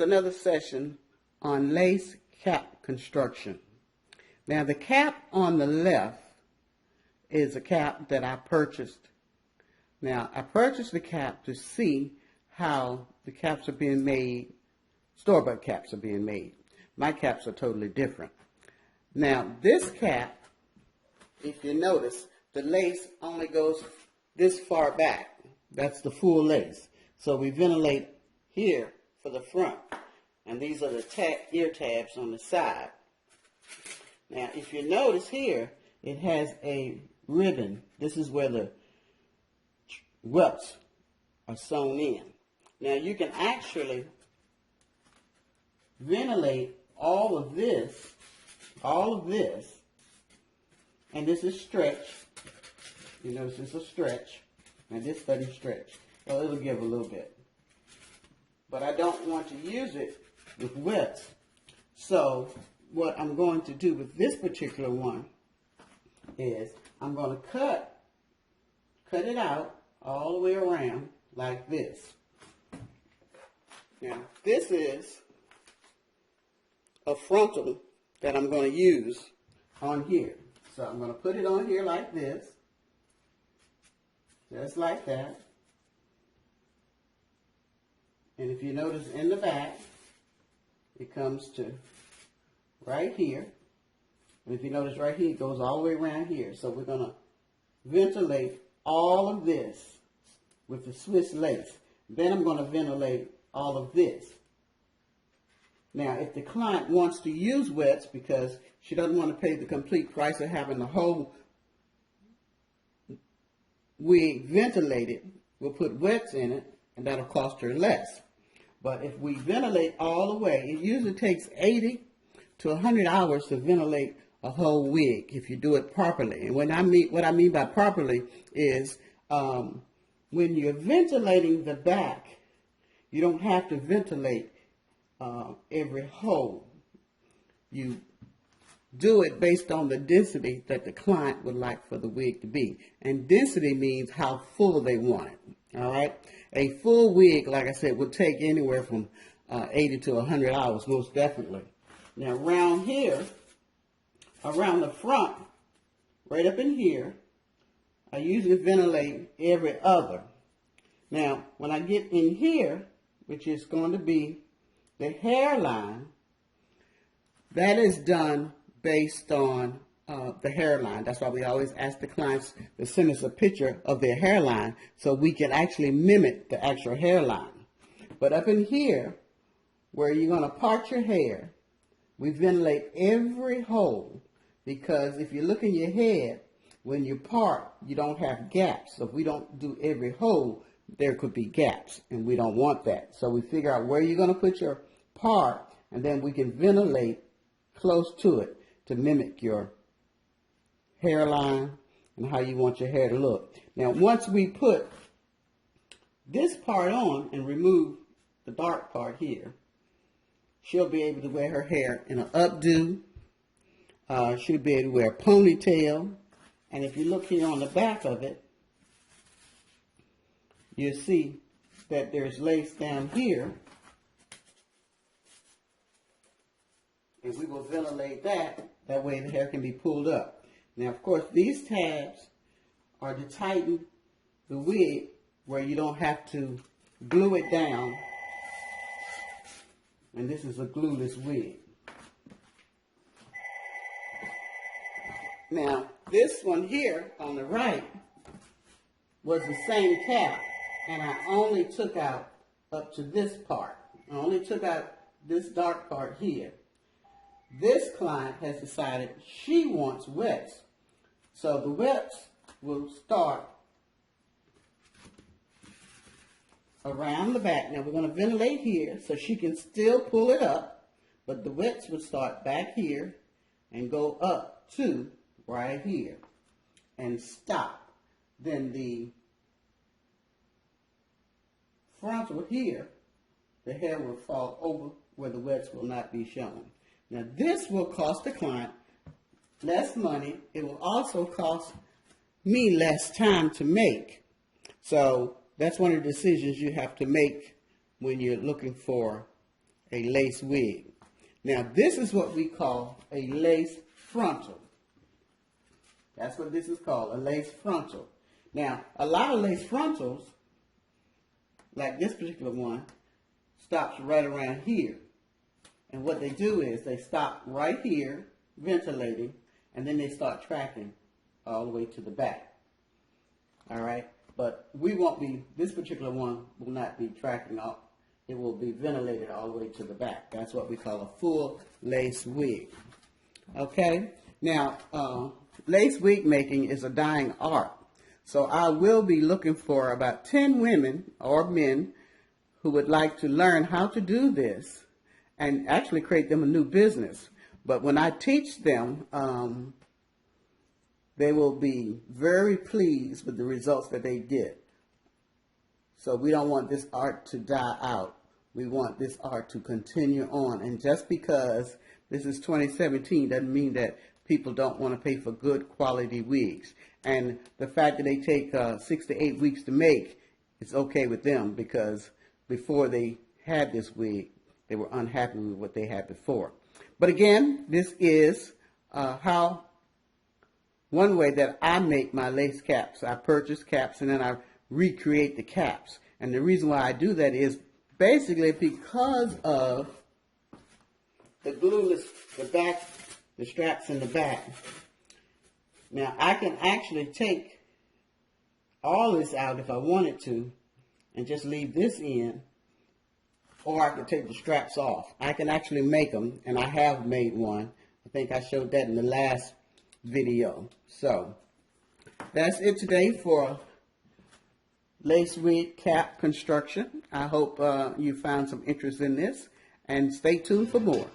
another session on lace cap construction. Now the cap on the left is a cap that I purchased. Now I purchased the cap to see how the caps are being made, store-bought caps are being made. My caps are totally different. Now this cap, if you notice, the lace only goes this far back. That's the full lace. So we ventilate here for the front. And these are the ear tabs on the side. Now, if you notice here, it has a ribbon. This is where the welts are sewn in. Now, you can actually ventilate all of this, and this is stretch. You notice it's a stretch, and this doesn't stretch. Well, it'll give a little bit. But I don't want to use it with wets. So what I'm going to do with this particular one is I'm going to cut it out all the way around like this. Now this is a frontal that I'm going to use on here. So I'm going to put it on here like this, just like that. And if you notice in the back, it comes to right here. And if you notice right here, it goes all the way around here. So we're going to ventilate all of this with the Swiss lace. Then I'm going to ventilate all of this. Now, if the client wants to use wets because she doesn't want to pay the complete price of having the whole wig ventilated, we'll put wets in it, and that'll cost her less. But if we ventilate all the way, it usually takes 80 to 100 hours to ventilate a whole wig if you do it properly. And what I mean by properly is when you're ventilating the back, you don't have to ventilate every hole. You do it based on the density that the client would like for the wig to be. And density means how full they want it. All right? A full wig, like I said, will take anywhere from 80 to 100 hours, most definitely. Now, around here, around the front, right up in here, I usually ventilate every other. Now, when I get in here, which is going to be the hairline, that is done based on the hairline. That's why we always ask the clients to send us a picture of their hairline so we can actually mimic the actual hairline. But up in here, where you're going to part your hair, we ventilate every hole, because if you look in your head, when you part, you don't have gaps. So if we don't do every hole, there could be gaps, and we don't want that. So we figure out where you're going to put your part, and then we can ventilate close to it to mimic your hairline and how you want your hair to look. Now, once we put this part on and remove the dark part here, she'll be able to wear her hair in an updo. She'll be able to wear a ponytail. And if you look here on the back of it, you'll see that there's lace down here. And we will ventilate that. That way the hair can be pulled up. Now, of course, these tabs are to tighten the wig where you don't have to glue it down. And this is a glueless wig. Now, this one here on the right was the same cap, and I only took out up to this part. I only took out this dark part here. This client has decided she wants wets. So the wets will start around the back. Now we're going to ventilate here so she can still pull it up, but the wets will start back here and go up to right here and stop. Then the frontal here, the hair will fall over where the wets will not be shown. Now this will cost the client less money. It will also cost me less time to make. So that's one of the decisions you have to make when you're looking for a lace wig. Now this is what we call a lace frontal. That's what this is called, a lace frontal. Now a lot of lace frontals, like this particular one, stops right around here. And what they do is they stop right here, ventilating, and then they start tracking all the way to the back. All right? But we won't be, this particular one will not be tracking up. It will be ventilated all the way to the back. That's what we call a full lace wig. Okay? Now, lace wig making is a dying art. So I will be looking for about 10 women or men who would like to learn how to do this and actually create them a new business. But when I teach them, they will be very pleased with the results that they get. So we don't want this art to die out. We want this art to continue on. And just because this is 2017 doesn't mean that people don't want to pay for good quality wigs. And the fact that they take 6 to 8 weeks to make, it's okay with them, because before they had this wig, they were unhappy with what they had before. But again, this is one way that I make my lace caps. I purchase caps and then I recreate the caps. And the reason why I do that is basically because of the glueless, the back, the straps in the back. Now I can actually take all this out if I wanted to and just leave this in, or I could take the straps off. I can actually make them, and I have made one. I think I showed that in the last video. So that's it today for lace wig cap construction. I hope you found some interest in this, and stay tuned for more.